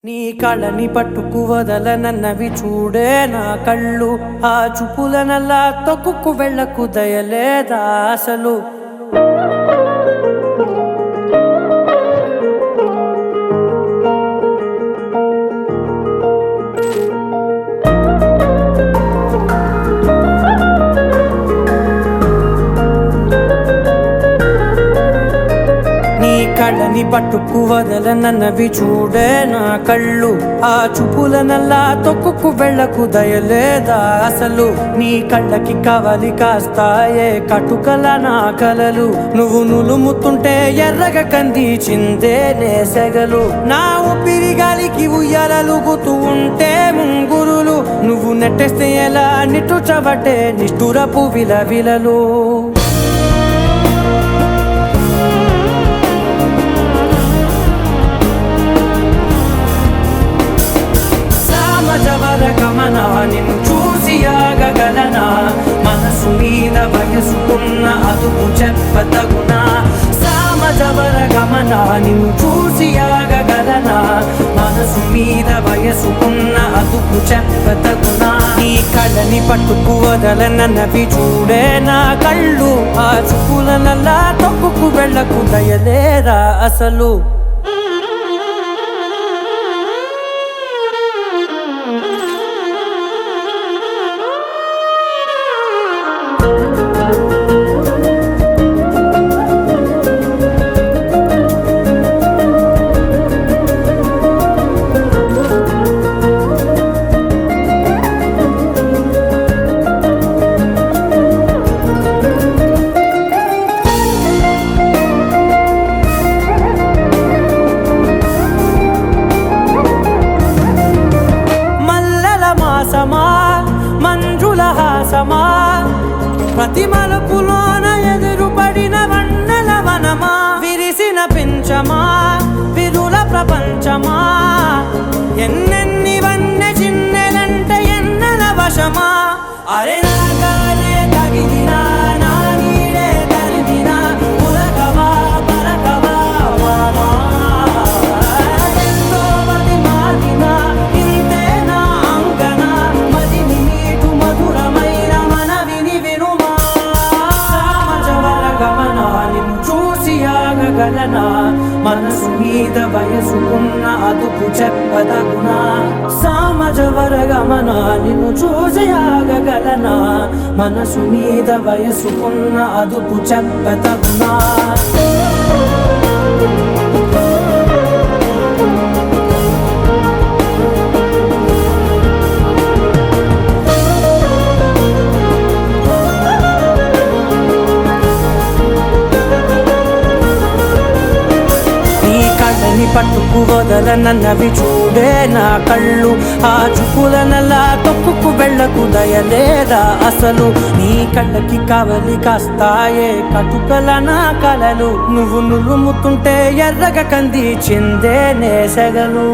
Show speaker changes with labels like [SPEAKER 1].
[SPEAKER 1] నీ కళ్ళని పట్టుకు వదలనన్నవి చూడే నా కళ్ళు, ఆ చూపులనల్లా తొక్కుకు వెళ్ళకు దయలేదా అసలు. కళ్ళని పట్టుకు వదలనన్నవి చూడే నా కళ్ళు, ఆ చూపులనల్లా తొక్కుకు వెళ్ళకు దయలేదా అసలు. నీ కళ్ళకి కవలి కాస్తాయే కటుకల నా కలలు, నువ్వు నులుముతుంటే ఎర్రగ కందిచిందే నేసెగలు. నా ఊపిరి గాలికి ఉయ్యాలలుగుతూ ఉంటే ముంగురులు, నువ్వు నెట్టేస్తే ఎలా నిట్టుచబట్టే నిష్ఠురపు విలవిలలు. గమనా నిన్ను చూసి ఆగగలనా, మనసు మీద వయసుకున్న అదుపు చెప్పతగునా. సామజవర గమనా నిన్ను చూసి ఆగగలనా, మనసు మీద వయసుకున్న అదుపు చెప్పతగునా. నీ కళ్ళని పట్టుకు వదలనన్నవి చూడే నా కళ్ళు, ఆ చూపులనల్లా తొక్కుకు వెళ్ళకు దయలేరా అసలు. మంజుల హాసమా ప్రతి మలుపులోన ఎదురుపడిన వన్నెల వనమా, విరిసిన పించమా విరుల ప్రపంచమా, ఎన్నెన్ని వన్నె చిన్నెలంటే ఎన్నెల వశమా. అరే నాగానే తగిలినా నా నీడే తరిమినా, ఉలకవా పలకవా వామా, ఎంతో మతి మారినా ఇంతే నా అంగన, మదిని నీటు మధురమైన మనవిని వినుమా. సామజవర గమనా నిన్ను చూసి ఆగగలనా, మనసు మీద వయసుకున్న అదుపు చెప్పదగునా. సామజవర గమనా నిన్ను చూసి ఆగగలనా, మనసు మీద వయసుకున్న అదుపు చెప్పదగునా. కళ్ళని పట్టుకు వదలనన్నవి చూడే నా కళ్ళు, ఆ చూపులనల్లా తొక్కుకు వెళ్ళకు దయలేదా అసలు. నీ కళ్ళకి కవలి కాస్తాయే కటుకల నా కలలు, నువ్వు నులుముతుంటే ఎర్రగ కందిచిందే నేసెగలు.